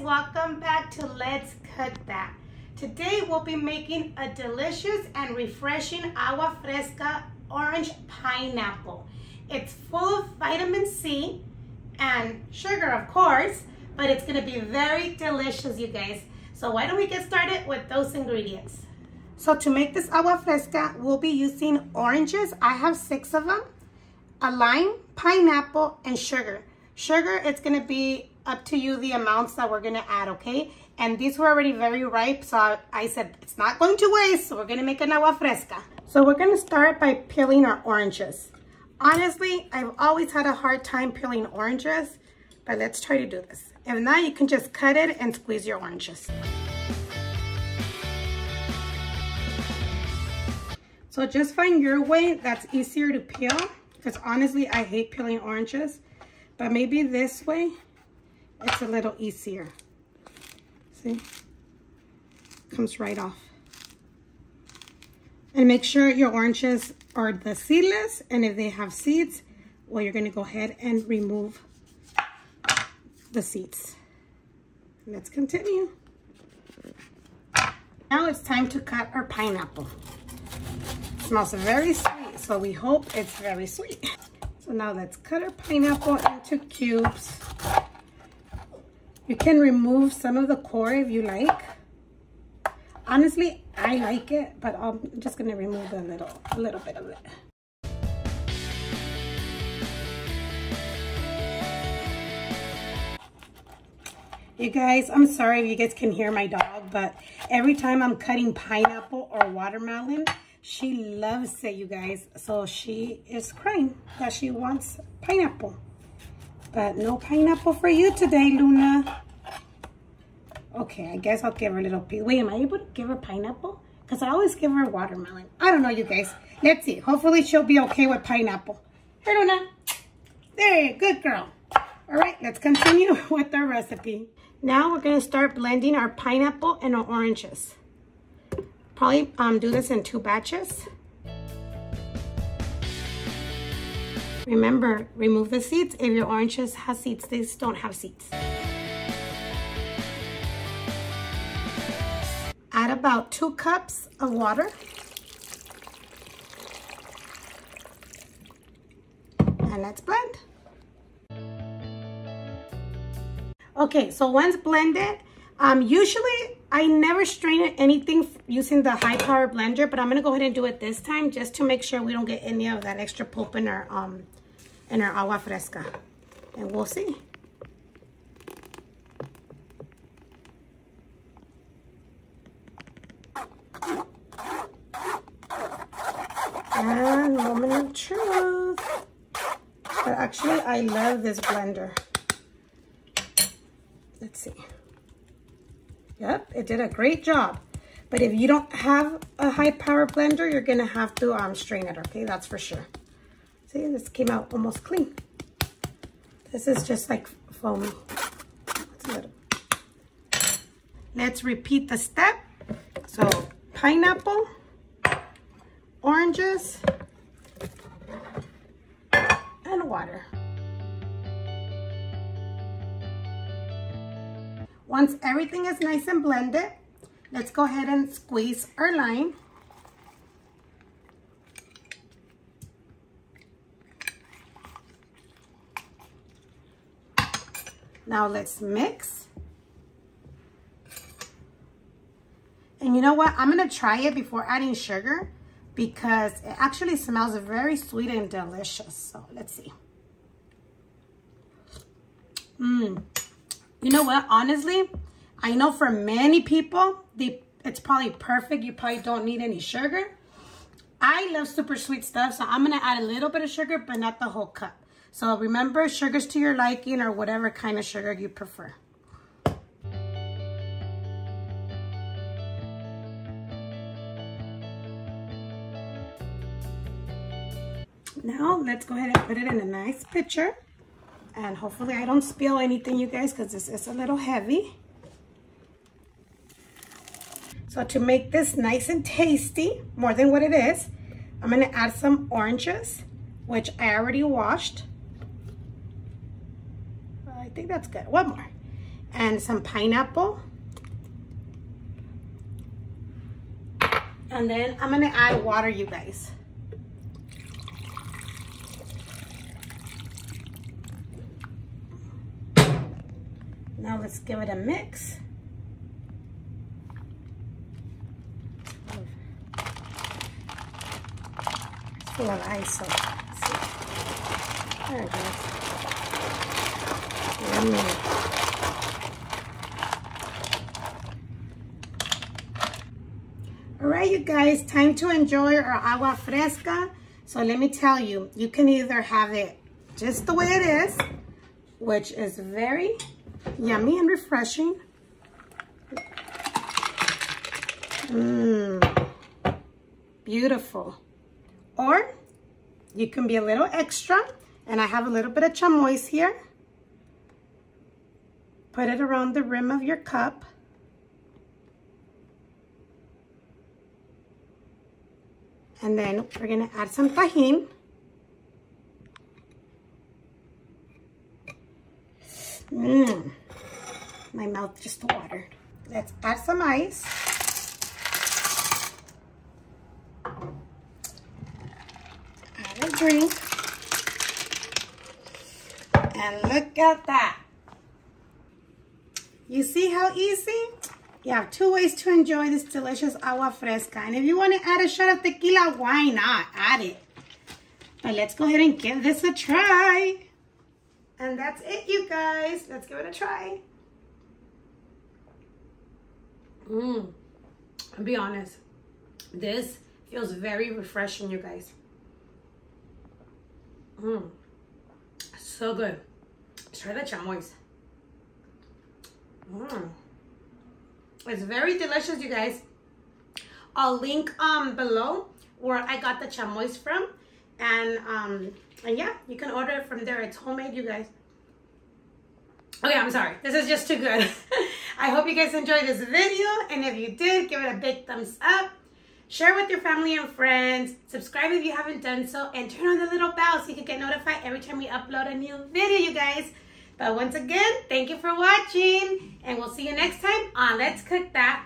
welcome back to Let's Cut That. Today we'll be making a delicious and refreshing Agua Fresca orange pineapple. It's full of vitamin C and sugar, of course, but it's gonna be very delicious, you guys. So why don't we get started with those ingredients? So to make this Agua Fresca, we'll be using oranges. I have 6 of them, a lime, pineapple, and sugar. Sugar, it's gonna be up to you the amounts that we're gonna add, okay? And these were already very ripe, so I said it's not going to waste, so we're gonna make an Agua Fresca. So we're gonna start by peeling our oranges. Honestly, I've always had a hard time peeling oranges, but let's try to do this. If not, you can just cut it and squeeze your oranges. So just find your way that's easier to peel, because honestly, I hate peeling oranges, but maybe this way, it's a little easier. See? Comes right off. And make sure your oranges are the seedless, and if they have seeds, well, you're gonna go ahead and remove the seeds. Let's continue. Now it's time to cut our pineapple. It smells very sweet, so we hope it's very sweet. So now let's cut our pineapple into cubes. You can remove some of the core if you like. Honestly, I like it, but I'm just gonna remove a little bit of it. You guys, I'm sorry if you guys can hear my dog, but every time I'm cutting pineapple or watermelon, she loves it, you guys. So she is crying that she wants pineapple. But no pineapple for you today, Luna. Okay, I guess I'll give her a little piece. Wait, am I able to give her pineapple? Because I always give her watermelon. I don't know, you guys. Let's see. Hopefully she'll be okay with pineapple. Here, Luna. There, good girl. All right, let's continue with our recipe. Now we're going to start blending our pineapple and our oranges. Probably do this in 2 batches. Remember, remove the seeds. If your oranges have seeds, these don't have seeds. Add about 2 cups of water. And let's blend. Okay, so once blended, usually I never strain anything using the high power blender, but I'm gonna go ahead and do it this time just to make sure we don't get any of that extra pulp in our Agua Fresca. And we'll see. And moment of truth. But actually, I love this blender. Let's see. Yep, it did a great job. But if you don't have a high power blender, you're gonna have to strain it, okay? That's for sure. See, this came out almost clean. This is just like foamy. It's a little. Let's repeat the step. So pineapple, oranges, and water. Once everything is nice and blended, let's go ahead and squeeze our lime. Now let's mix. And you know what? I'm gonna try it before adding sugar because it actually smells very sweet and delicious. So let's see. You know what? Honestly, I know for many people, it's probably perfect. You probably don't need any sugar. I love super sweet stuff, so I'm gonna add a little bit of sugar, but not the whole cup. So remember, sugar's to your liking or whatever kind of sugar you prefer. Now let's go ahead and put it in a nice pitcher. And hopefully I don't spill anything, you guys, because this is a little heavy. So to make this nice and tasty, more than what it is, I'm going to add some oranges, which I already washed. I think that's good. One more. and some pineapple. And then I'm gonna add water, you guys. Now let's give it a mix. It's full of ice, so there it goes. Yummy. All right, you guys, time to enjoy our agua fresca. So let me tell you, you can either have it just the way it is, which is very yummy and refreshing. Beautiful. Or you can be a little extra, and I have a little bit of chamoy here. Put it around the rim of your cup. And then we're gonna add some tajin. My mouth just watered. Let's add some ice. Add a drink. And look at that. You see how easy? You have 2 ways to enjoy this delicious agua fresca. And if you want to add a shot of tequila, why not? Add it. But let's go ahead and give this a try. And that's it, you guys. Let's give it a try. I'll be honest. This feels very refreshing, you guys. So good. Let's try the chamoys. It's very delicious, you guys. I'll link below where I got the chamoys from, and yeah, you can order it from there. It's homemade, you guys. Okay, I'm sorry, this is just too good. I hope you guys enjoyed this video, and if you did, give it a big thumbs up, share with your family and friends, subscribe if you haven't done so, and turn on the little bell so you can get notified every time we upload a new video, you guys. But once again, thank you for watching, and we'll see you next time on Let's Cook That.